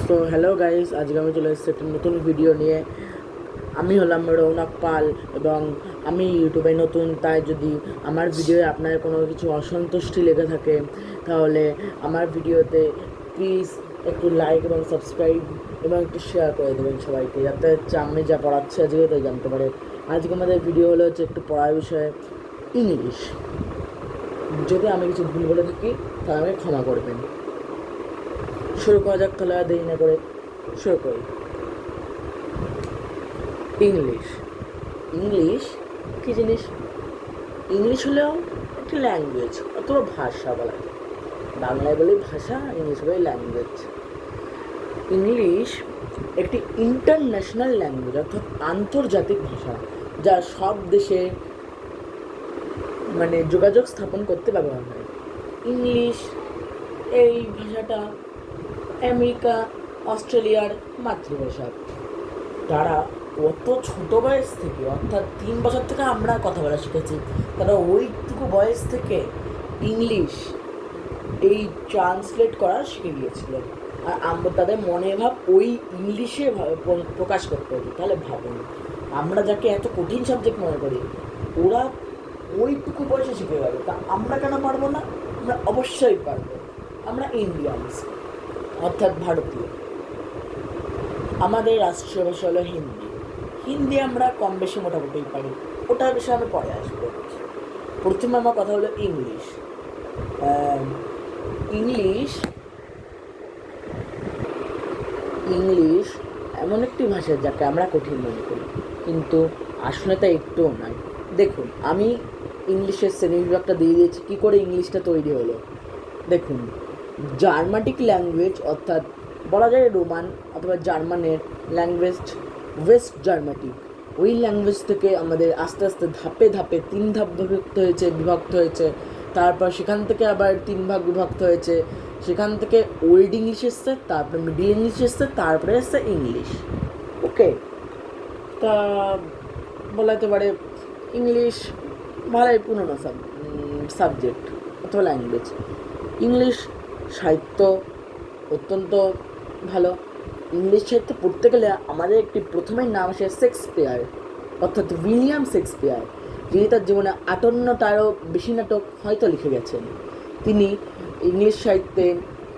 So hello guys, আজকে আমি চলে এসেছি একটা নতুন ভিডিও নিয়ে। আমি হলাম রৌনক পাল এবং আমি ইউটিউবে নতুন। তাই যদি আমার ভিডিওয়ে আপনার কোনো কিছু অসন্তুষ্টি লেগে থাকে তাহলে আমার ভিডিওতে প্লিজ একটু লাইক এবং সাবস্ক্রাইব এবং একটু শেয়ার করে দেবেন সবাইকে, যাতে হচ্ছে আমি যা পড়াচ্ছি আজকে তাই জানতে পারে। আজকে আমাদের ভিডিও হলো হচ্ছে একটু পড়ার বিষয়ে ইংলিশ। যদি আমি কিছু ভুল বলে থাকি তাহলে আমাকে ক্ষমা করবেন। শুরু করা যাক, তাহলে আর দেরি না করে শুরু করি। ইংলিশ ইংলিশ কী জিনিস? ইংলিশ হলেও একটি ল্যাঙ্গুয়েজ অথবা ভাষা বলা যায়। বাংলায় বলি ভাষা, ইংলিশ বলি ল্যাঙ্গুয়েজ। ইংলিশ একটি ইন্টারন্যাশনাল ল্যাঙ্গুয়েজ অর্থাৎ আন্তর্জাতিক ভাষা, যা সব দেশে যোগাযোগ স্থাপন করতে ব্যবহার হয়। ইংলিশ এই ভাষাটা আমেরিকা, অস্ট্রেলিয়ার মাতৃভাষা। তারা কত ছোট বয়স থেকে, অর্থাৎ 3 বছর থেকে আমরা কথা বলা শিখেছি, তারা ওইটুকু বয়স থেকে ইংলিশ এই ট্রান্সলেট করা শিখে গিয়েছিল। আর আমরা তাদের মনে ভাব ওই ইংলিশে প্রকাশ করতে হতো। তাহলে ভাবুন, আমরা যাকে এত কঠিন সাবজেক্ট মনে করি, ওরা ওইটুকু বয়সে শিখে গেল। তা আমরা কেন পারবো না? আমরা অবশ্যই পারবো। আমরা ইন্ডিয়ানস অর্থাৎ ভারতীয়। আমাদের রাষ্ট্রীয় ভাষা হলো হিন্দি। হিন্দি আমরা কম বেশি মোটামুটি পারি, ওটার বিষয়ে আমি পরে আসবো। প্রথমে আমার কথা হলো ইংলিশ। ইংলিশ ইংলিশ এমন একটি ভাষা যাকে আমরা কঠিন মনে করি, কিন্তু আসলে তা একটুও নয়। দেখুন, আমি ইংলিশের শ্রেণীবিভাগটা দিয়ে দিয়েছি কী করে ইংলিশটা তৈরি হলো। দেখুন, জার্মাটিক ল্যাঙ্গুয়েজ অর্থাৎ বলা যায় রোমান অথবা জার্মানের ল্যাঙ্গুয়েজ ওয়েস্ট জার্মাটিক, ওই ল্যাঙ্গুয়েজ থেকে আমাদের আস্তে আস্তে ধাপে ধাপে 3 ধাপ বিভক্ত হয়েছে। তারপর সেখান থেকে আবার 3 ভাগ বিভক্ত হয়েছে। সেখান থেকে ওল্ড ইংলিশ এসছে, তারপরে মিডিল ইংলিশ এসছে, তারপরে এসছে ইংলিশ। ওকে, তা বলা যেতে পারে ইংলিশ ভালোই পুরনো সাবজেক্ট অথবা ল্যাঙ্গুয়েজ। ইংলিশ সাহিত্য অত্যন্ত ভালো। ইংলিশ সাহিত্য পড়তে গেলে আমাদের একটি প্রথমেই নাম আসে শেক্সপিয়ার, অর্থাৎ উইলিয়াম শেক্সপিয়ার, যিনি তার জীবনে 58টারও বেশি নাটক হয়তো লিখে গেছেন। তিনি ইংলিশ সাহিত্যে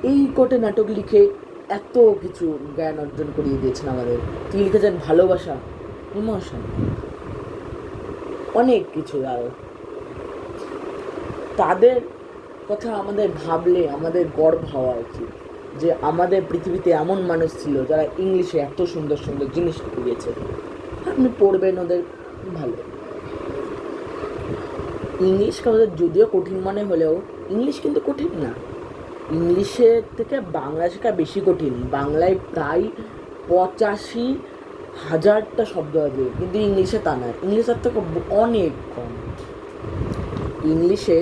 এই কোটে নাটক লিখে এত কিছু জ্ঞান অর্জন করিয়ে দিয়েছেন আমাদের। তিনি লিখেছেন ভালোবাসা, ইমোশন, অনেক কিছু। আর তাদের কথা আমাদের ভাবলে আমাদের গর্ব হওয়া উচিত যে আমাদের পৃথিবীতে এমন মানুষ ছিল যারা ইংলিশে এত সুন্দর সুন্দর জিনিস লিখে গিয়েছে। আপনি পড়বেন ওদের, ভালো। ইংলিশকে আমাদের যদিও কঠিন মনে হলেও ইংলিশ কিন্তু কঠিন না। ইংলিশের থেকে বাংলা শেখা বেশি কঠিন। বাংলায় প্রায় 85,000টা শব্দ আছে, কিন্তু ইংলিশে তা নয়। ইংলিশের থেকে অনেক কম। ইংলিশে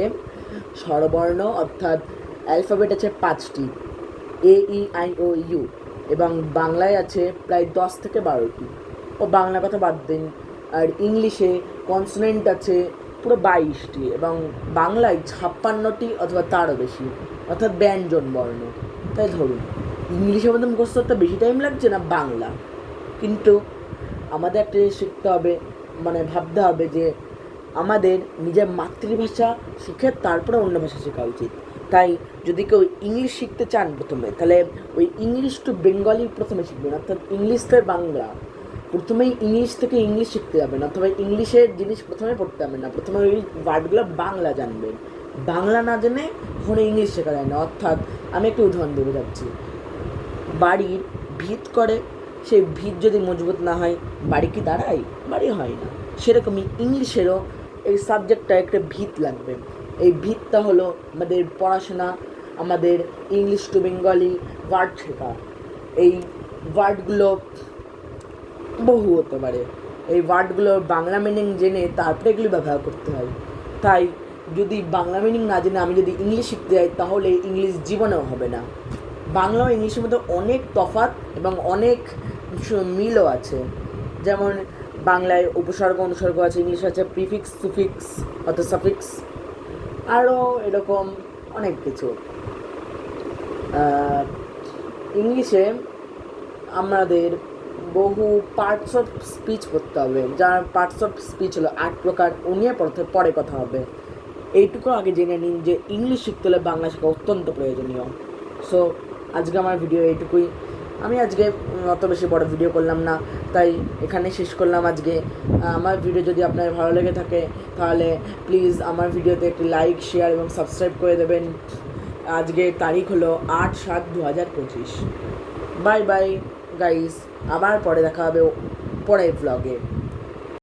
স্বরবর্ণ অর্থাৎ অ্যালফাবেট আছে 5টি, AEIOU, এবং বাংলায় আছে প্রায় 10 থেকে 12টি। ও বাংলা কথা বাদ দিন। আর ইংলিশে কনসোনেন্ট আছে পুরো 22টি, এবং বাংলায় 56টি অথবা তারও বেশি, অর্থাৎ ব্যঞ্জন বর্ণ। তাই ধরুন, ইংলিশের মধ্যে মুখস্থ করতে বেশি টাইম লাগছে না বাংলা, কিন্তু আমাদের একটা শিখতে হবে, ভাবতে হবে যে আমাদের নিজের মাতৃভাষা শিখে তারপরে অন্য ভাষা শেখা উচিত। তাই যদি কেউ ইংলিশ শিখতে চান প্রথমে, তাহলে ওই ইংলিশ টু বেঙ্গলি প্রথমে শিখবেন, অর্থাৎ ইংলিশ থেকে বাংলা। প্রথমেই ইংলিশ থেকে ইংলিশ শিখতে যাবেন, অথবা ইংলিশের জিনিস প্রথমে পড়তে যাবেন না। প্রথমে ওই ওয়ার্ডগুলো বাংলা জানবেন। বাংলা না জেনে কখনো ইংলিশ শেখা যায় না। অর্থাৎ আমি একটু উদাহরণ দেবো যাচ্ছি। বাড়ির ভিত করে, সেই ভিত যদি মজবুত না হয় বাড়ি কি দাঁড়ায়? বাড়ি হয় না। সেরকমই ইংলিশেরও এই সাবজেক্টটা একটা ভিত লাগবে। এই ভিতটা হলো আমাদের পড়াশোনা, আমাদের ইংলিশ টু বেঙ্গলি ওয়ার্ড শেখা। এই ওয়ার্ডগুলো বহু হতে পারে। এই ওয়ার্ডগুলোর বাংলা মিনিং জেনে তারপরে এগুলো ব্যবহার করতে হয়। তাই যদি বাংলা মিনিং না জেনে আমি যদি ইংলিশ শিখতে যাই তাহলে ইংলিশ জীবনেও হবে না। বাংলা ও ইংলিশের মধ্যে অনেক তফাৎ এবং অনেক মিলও আছে। যেমন বাংলায় উপসর্গ অনুসর্গ আছে, ইংলিশে আছে প্রিফিক্স, সুফিক্স অর্থাৎ সাফিক্স, আরও এরকম অনেক কিছু। ইংলিশে আমাদের বহু পার্টস অফ স্পিচ পড়তে হবে, যার পার্টস অফ স্পিচ হলো 8 প্রকার, ও নিয়ে পরে কথা হবে। এইটুকু আগে জেনে নিন যে ইংলিশ শিখতে হলে বাংলা শেখা অত্যন্ত প্রয়োজনীয়। সো আজকে আমার ভিডিও এইটুকুই। আমি আজকে অত বেশি বড় ভিডিও করলাম না, তাই এখানে শেষ করলাম আজকে। আমার ভিডিও যদি আপনার ভালো লেগে থাকে তাহলে প্লিজ আমার ভিডিওতে একটি লাইক, শেয়ার এবং সাবস্ক্রাইব করে দেবেন। আজকে তারিখ হলো 8/7/2025। বাই বাই গাইস, আবার পরে দেখা হবে পরের ব্লগে।